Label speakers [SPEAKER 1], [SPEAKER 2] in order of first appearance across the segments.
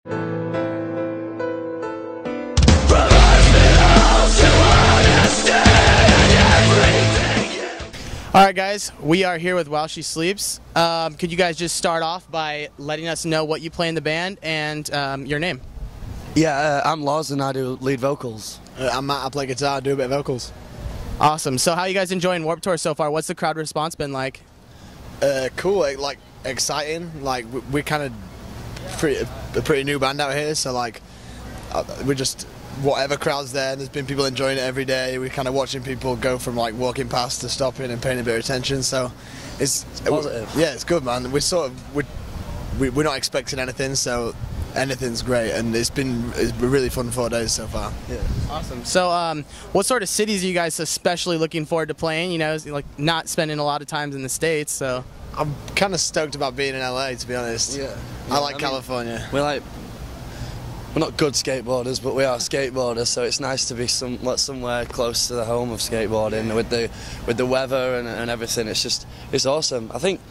[SPEAKER 1] All right, guys, we are here with While She Sleeps. Could you guys just start off by letting us know what you play in the band and your name?
[SPEAKER 2] Yeah, I'm Loz and I do lead vocals.
[SPEAKER 3] I'm Matt, I play guitar, I do a bit of vocals.
[SPEAKER 1] Awesome. So how are you guys enjoying Warped Tour so far? What's the crowd response been like?
[SPEAKER 3] Cool, like exciting. Like we're kind of a pretty new band out here, so like we're just whatever crowd's there. There's been people enjoying it every day. We're kind of watching people go from like walking past to stopping and paying a bit of attention. So it's
[SPEAKER 2] positive.
[SPEAKER 3] Yeah, it's good, man. We're not expecting anything, so anything's great, and it's a really fun 4 days so far.
[SPEAKER 2] Yeah.
[SPEAKER 1] Awesome. So what sort of cities are you guys especially looking forward to playing? You know, like not spending a lot of times in the States, so.
[SPEAKER 3] I'm kind of stoked about being in LA, to be honest.
[SPEAKER 2] Yeah.
[SPEAKER 3] I like California.
[SPEAKER 2] We're not good skateboarders, but we are skateboarders, so it's nice to be somewhere close to the home of skateboarding with the weather and everything. It's awesome. I think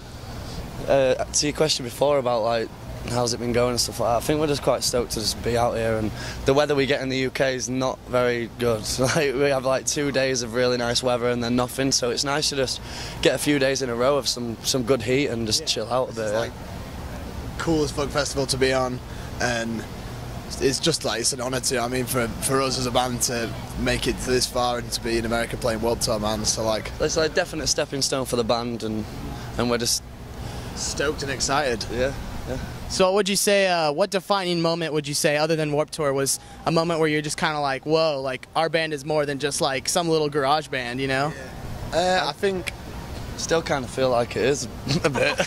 [SPEAKER 2] to your question before about like how's it been going and stuff like that, I think we're just quite stoked to just be out here, and the weather we get in the UK is not very good. Like we have like 2 days of really nice weather and then nothing, so it's nice to just get a few days in a row of some good heat and just chill out a bit.
[SPEAKER 3] It's like cool as fuck festival to be on, and it's just like it's an honour to. I mean, for us as a band to make it this far and to be in America playing Warped Tour, man. So like
[SPEAKER 2] it's like a definite stepping stone for the band, and we're just
[SPEAKER 3] stoked and excited.
[SPEAKER 2] Yeah.
[SPEAKER 1] So what would you say, what defining moment would you say, other than Warped Tour, was a moment where you're just kind of like, whoa, like our band is more than just like some little garage band, you know?
[SPEAKER 3] Yeah. I think
[SPEAKER 2] still kind of feel like it is a bit.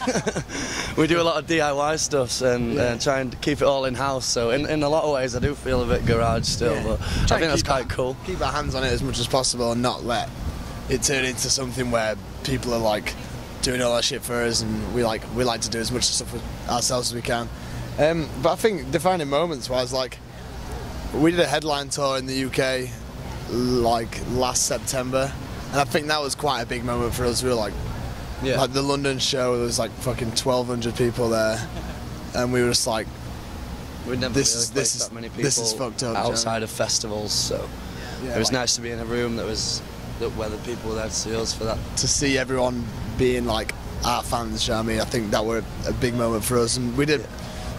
[SPEAKER 2] We do a lot of DIY stuff and try and keep it all in-house, so in a lot of ways I do feel a bit garage still, but I think that's quite cool.
[SPEAKER 3] Keep our hands on it as much as possible and not let it turn into something where people are like doing all that shit for us, and we like to do as much stuff with ourselves as we can. But I think defining moments was like we did a headline tour in the UK like last September, and I think that was quite a big moment for us. We were like the London show, there was like fucking 1,200 people there, and we were just like,
[SPEAKER 2] we'd never this is that many people
[SPEAKER 3] this is fucked up
[SPEAKER 2] outside of festivals, so it was nice to be in a room where the people were there to see us for that.
[SPEAKER 3] To see everyone being like our fans, you know what I mean? I think that were a big moment for us, and we did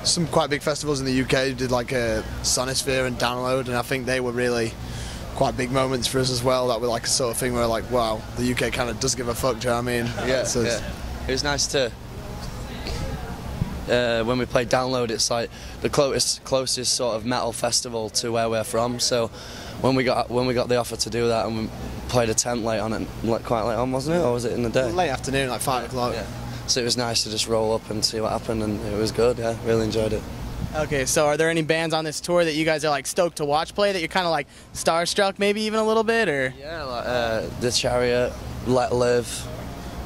[SPEAKER 3] some quite big festivals in the UK. We did like a Sonisphere and Download, and I think they were really quite big moments for us as well. That were like a sort of thing where like, wow, the UK kind of does give a fuck, do you know what I mean?
[SPEAKER 2] It was nice to when we played Download, it's like the closest sort of metal festival to where we're from, so when we got the offer to do that, and we played a tent late on it, like quite late on, wasn't it, or was it in the day?
[SPEAKER 3] Late afternoon, like 5 o'clock.
[SPEAKER 2] Yeah. So it was nice to just roll up and see what happened, and it was good. Yeah, really enjoyed it.
[SPEAKER 1] Okay, so are there any bands on this tour that you guys are like stoked to watch play, that you're kind of like starstruck maybe even a little bit, or?
[SPEAKER 2] Yeah, like The Chariot, Let Live.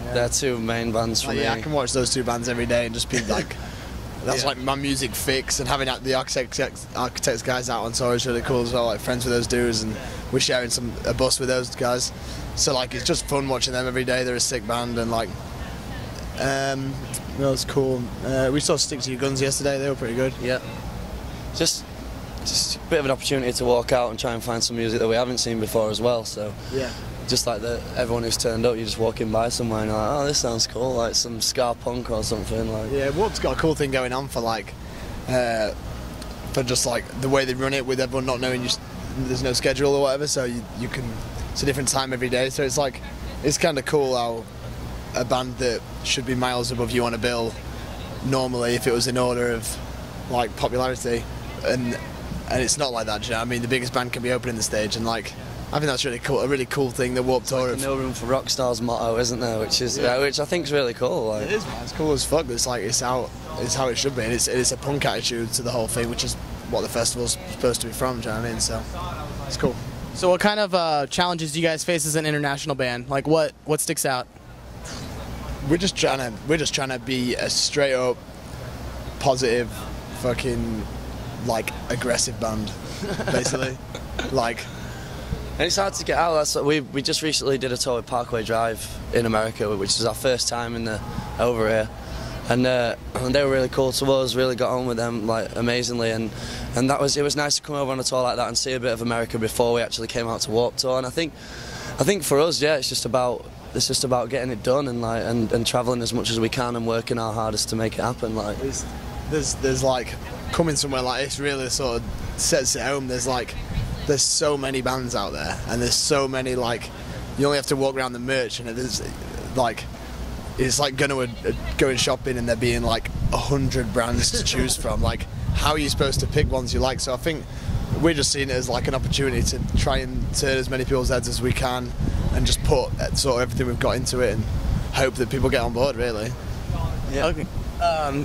[SPEAKER 2] They're two main bands for me.
[SPEAKER 3] Yeah, I can watch those two bands every day and just be like, that's like my music fix, and having the Architects guys out on tour is really cool as well. Like friends with those dudes, and we're sharing a bus with those guys. So like it's just fun watching them every day. They're a sick band, and like, that was cool. We saw Stick to Your Guns yesterday. They were pretty good.
[SPEAKER 2] Yeah. Just a bit of an opportunity to walk out and try and find some music that we haven't seen before as well. So
[SPEAKER 3] yeah.
[SPEAKER 2] Just like everyone who's turned up, you're just walking by somewhere and you're like, oh, this sounds cool, like some ska punk or something. Like.
[SPEAKER 3] Yeah, Warped's got a cool thing going on for like, for just like the way they run it, with everyone not knowing there's no schedule or whatever, so you can, it's a different time every day. So it's like, it's kind of cool how a band that should be miles above you on a bill, normally if it was in order of like popularity, and it's not like that. You know? I mean, the biggest band can be opening the stage, and like, I think that's really cool. A really cool thing. The Warped Tour.
[SPEAKER 2] Like no room for rock stars motto, isn't there? Which I think is really cool. Like.
[SPEAKER 3] It is, man. It's cool as fuck. It's like it's how it should be. And it's a punk attitude to the whole thing, which is what the festival's supposed to be from. Do you know what I mean? So it's cool.
[SPEAKER 1] So what kind of challenges do you guys face as an international band? Like what sticks out?
[SPEAKER 3] We're just trying to be a straight up, positive, fucking like aggressive band, basically. Like.
[SPEAKER 2] And it's hard to get out. We just recently did a tour with Parkway Drive in America, which is our first time over here. and they were really cool to us. Really got on with them like amazingly, and it was nice to come over on a tour like that and see a bit of America before we actually came out to Warped Tour. And I think for us, yeah, it's just about getting it done and travelling as much as we can and working our hardest to make it happen. Like
[SPEAKER 3] there's like coming somewhere like this really sort of sets it home. There's so many bands out there, and there's so many, like, you only have to walk around the merch and it's like going shopping and there being like 100 brands to choose from. Like, how are you supposed to pick ones you like? So I think we're just seeing it as like an opportunity to try and turn as many people's heads as we can and just put sort of everything we've got into it and hope that people get on board, really.
[SPEAKER 1] Yeah. Okay.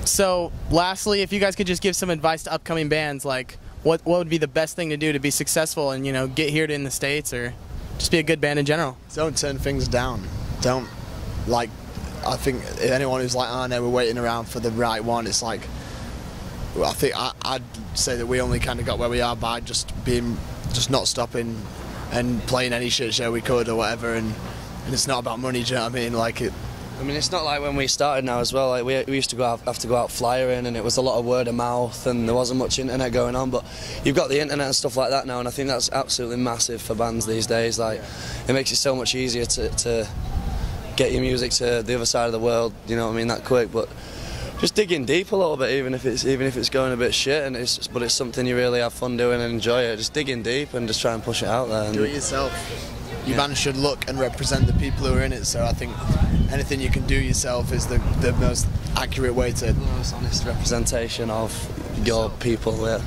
[SPEAKER 1] So lastly, if you guys could just give some advice to upcoming bands, like what would be the best thing to do to be successful and, you know, get here in the States or just be a good band in general?
[SPEAKER 3] Don't turn things down. Don't, like, I think anyone who's like, oh no, we're waiting around for the right one, it's like, well, I think I'd say that we only kind of got where we are by just not stopping and playing any shit show we could or whatever, and it's not about money, do you know what I mean? Like it.
[SPEAKER 2] I mean, it's not like when we started now as well. Like we used to have to go out flyering, and it was a lot of word of mouth, and there wasn't much internet going on. But you've got the internet and stuff like that now, and I think that's absolutely massive for bands these days. Like, it makes it so much easier to get your music to the other side of the world. You know what I mean? That quick, but just digging deep a little bit, even if it's going a bit shit, but it's something you really have fun doing and enjoy it. Just digging deep and just try and push it out there.
[SPEAKER 3] Do it yourself. Your band should look and represent the people who are in it. So I think anything you can do yourself is the most accurate way to.
[SPEAKER 2] The most honest representation of your people. Yeah.